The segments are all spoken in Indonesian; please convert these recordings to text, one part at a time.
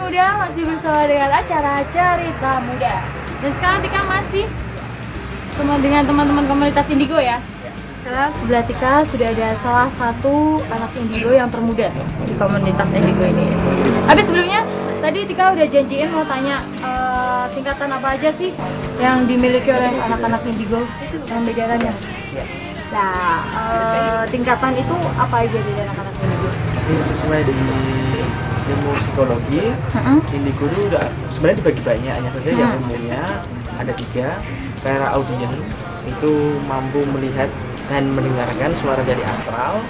Muda, masih bersama dengan acara Cerita Muda. Dan sekarang Tika masih dengan teman-teman komunitas Indigo ya. Sekarang sebelah Tika sudah ada salah satu anak Indigo yang termuda di komunitas Indigo ini. Tapi sebelumnya tadi Tika udah janjiin mau tanya tingkatan apa aja sih yang dimiliki oleh anak-anak Indigo yang bedaannya. Nah, tingkatan itu apa aja di anak-anak Indigo? Ini sesuai dengan ilmu psikologi, Indigo itu udah sebenarnya dibagi banyak, hanya saja yang umumnya ada 3. Clara Audien itu mampu melihat dan mendengarkan suara dari astral.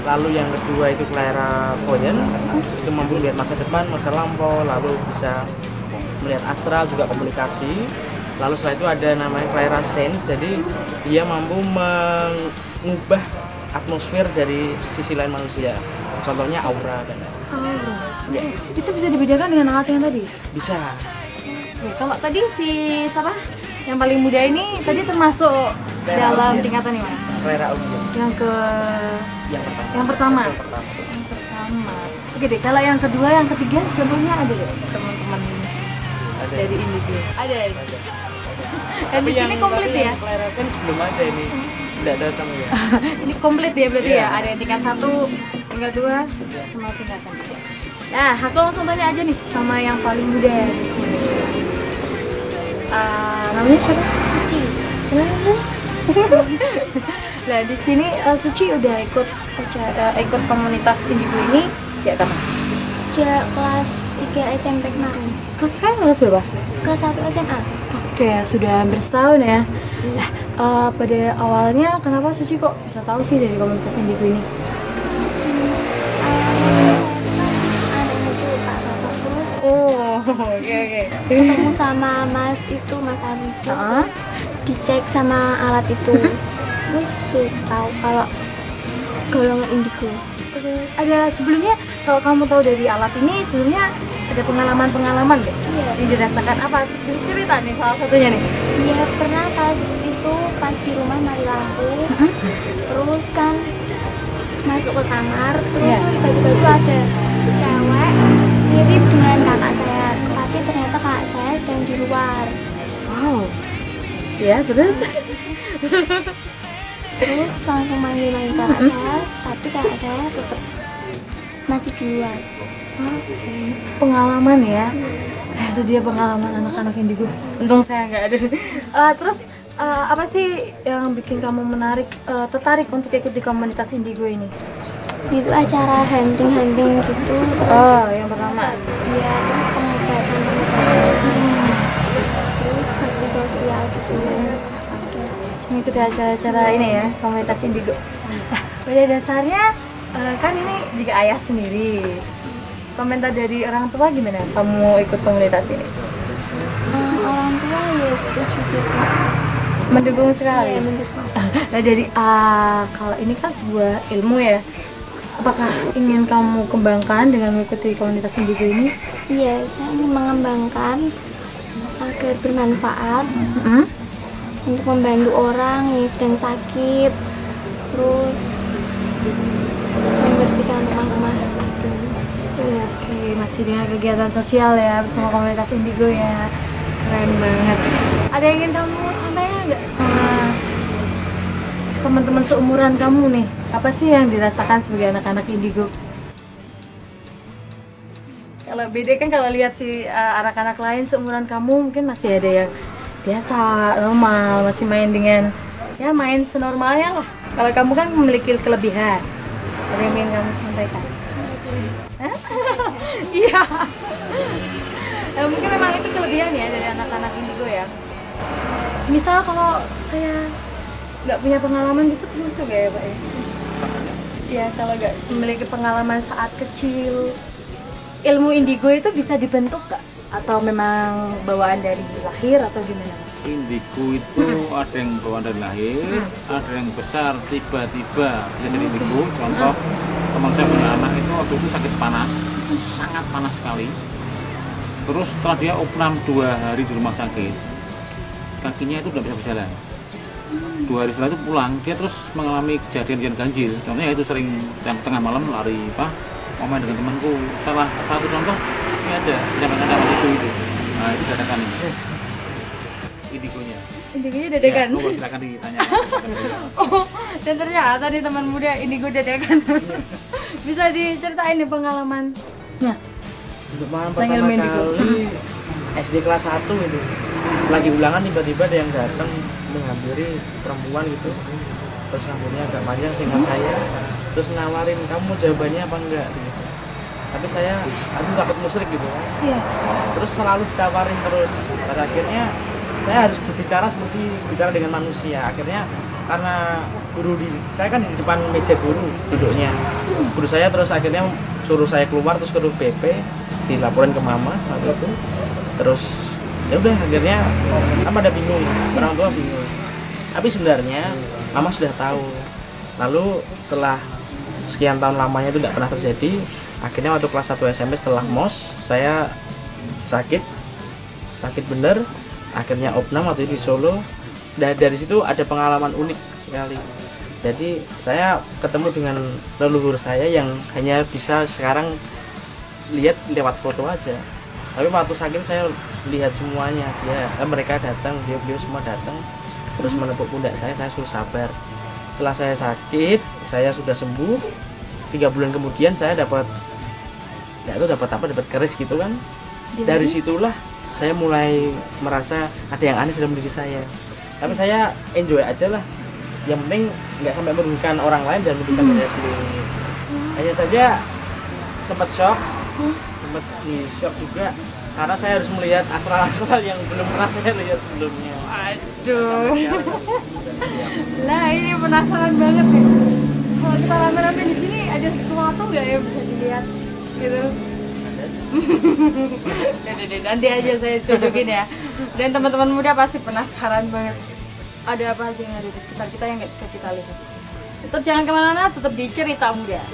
Lalu yang kedua itu Clara Voyant, itu mampu melihat masa depan, masa lampau, lalu bisa melihat astral, juga komunikasi. Lalu setelah itu ada namanya Clara Sense, jadi dia mampu mengubah atmosfer dari sisi lain manusia. Contohnya aura dan Ya. Itu bisa dibedakan dengan alat yang tadi? bisa. Oke, kalau tadi si siapa? Yang paling muda ini tadi termasuk dalam tingkatan yang mana? Clara Audien Yang ke yang pertama. yang pertama. Yang pertama. Yang pertama. Oke deh, kalau yang kedua, yang ketiga contohnya ada deh teman-teman Ada. dari Indigo. Ada. Ada. Dan di sini komplit ya? Clara Sense belum ada ini. Tidak datang ya. Ini komplit ya berarti Iya. ya? Ada yang tingkat 1, tingkat 2, sama tingkatan 3. Nah, aku langsung tanya aja nih sama yang paling muda di sini. Namanya siapa? Suci. Nah, di sini Suci udah ikut ikut komunitas Indigo ini sejak kapan? Sejak kelas 3 SMP kemarin. Kelas berapa? Kelas 1 SMA. Oke, sudah hampir setahun ya. Nah, pada awalnya kenapa Suci kok bisa tahu sih dari komunitas Indigo ini? Adanya tuh Kak Bapak terus Oh, oke. ketemu sama Mas Arif, terus dicek sama alat itu, terus tuh tahu kalau golongan Indigo. Ada sebelumnya kalau kamu tahu dari alat ini sebelumnya ada pengalaman deh. Iya. Yang dirasakan apa? Bisa cerita nih salah satunya nih. Iya, pernah pas di rumah mati lampu, terus kan masuk ke kamar, terus Iya. tiba-tiba itu ada cewek mirip dengan kakak saya, tapi ternyata kakak saya sedang di luar. Wow. Ya, terus Terus langsung manggil kakak saya, tapi kakak saya tetap masih di luar. pengalaman ya. Itu dia pengalaman anak-anak Indigo. Untung saya nggak ada. Terus apa sih yang bikin kamu tertarik untuk ikut di komunitas Indigo ini? Itu acara hunting gitu, terus Yang pertama. ya terus pengobatan, terus bakti sosial gitu. Mengikuti acara-acara ini ya, komunitas Indigo. Nah, pada dasarnya kan ini juga ayah sendiri. Komentar dari orang tua gimana kamu ikut komunitas ini? Orang tua ya setuju gitu. Mendukung sekali. Iya, mendukung. Nah, dari kalau ini kan sebuah ilmu ya. Apakah ingin kamu kembangkan dengan mengikuti komunitas Indigo ini? Iya, saya ingin mengembangkan agar bermanfaat untuk membantu orang yang sedang sakit, terus membersihkan rumah-rumah gitu. Oke, masih dengan kegiatan sosial ya bersama komunitas Indigo ya. Keren banget. Ada yang ingin kamu sampaikan nggak sama teman-teman seumuran kamu nih? Apa sih yang dirasakan sebagai anak-anak Indigo? Kalau beda kan kalau lihat si anak-anak lain seumuran kamu mungkin masih ada yang biasa, normal, masih main dengan ya main senormalnya lah. Kalau kamu kan memiliki kelebihan. Ada yang ingin kamu sampaikan? Hah? Iya. Mungkin memang itu kelebihan ya dari anak-anak Indigo ya. Misal kalau saya nggak punya pengalaman gitu termasuk ya Pak ya? Ya kalau nggak memiliki pengalaman saat kecil, ilmu Indigo itu bisa dibentuk nggak? Atau memang bawaan dari lahir atau gimana? Indigo itu ada yang bawaan dari lahir, ada yang besar tiba-tiba bisa jadi indigo. Contoh teman saya punya anak itu waktu itu sakit panas, sangat panas sekali. Terus setelah dia opnam 2 hari di rumah sakit, kakinya itu tidak bisa berjalan. 2 hari setelah itu pulang, dia terus mengalami kejadian ganjil. Contohnya itu sering tengah malam lari main dengan temanku. Salah satu contoh ini ada zaman itu. Nah, itu dadakan indigonya. Indigonya dadakan. Ya, silakan ditanya. Oh, dan ternyata di teman muda indigo dadakan. Bisa diceritain nih pengalamannya. Untuk malam Tanggal pertama Mendigo. kali SD kelas 1 itu lagi ulangan tiba-tiba ada yang datang menghampiri perempuan gitu, terus rambutnya agak panjang seingat saya, terus nawarin kamu mau jawabannya apa enggak gitu. Tapi aku takut musyrik gitu kan. Iya. Terus selalu ditawarin terus. Pada akhirnya saya harus berbicara seperti bicara dengan manusia. Akhirnya karena saya kan di depan meja guru duduknya. Guru saya terus akhirnya suruh saya keluar, terus ke BP, dilaporin ke mama waktu itu. Terus ya udah akhirnya kan pada bingung, orang tua bingung. Tapi sebenarnya mama sudah tahu. Lalu setelah sekian tahun lamanya itu tidak pernah terjadi, akhirnya waktu kelas 1 SMP setelah MOS saya sakit bener, akhirnya opnam waktu itu di Solo. Dan dari situ ada pengalaman unik sekali. Jadi saya ketemu dengan leluhur saya yang hanya bisa sekarang lihat lewat foto aja. Tapi waktu sakit saya lihat semuanya, mereka datang, beliau semua datang, terus menepuk pundak saya suruh sabar. Setelah saya sakit, saya sudah sembuh. 3 bulan kemudian saya dapat keris gitu kan. Dari situlah saya mulai merasa ada yang aneh dalam diri saya. Tapi saya enjoy aja lah. Yang penting nggak sampai merugikan orang lain dan merugikan saya sendiri. Hanya saja sempat di shock juga karena saya harus melihat astral-astral yang belum pernah saya lihat sebelumnya. Aduh. Lah ini penasaran banget nih. Kalau kita rame-rame di sini ada sesuatu nggak yang bisa dilihat gitu? Nanti aja saya tunjukin ya. Dan teman-teman muda pasti penasaran banget. Ada apa aja yang ada di sekitar kita yang nggak bisa kita lihat. Tetap jangan kemana-mana, tetap di Cerita Muda.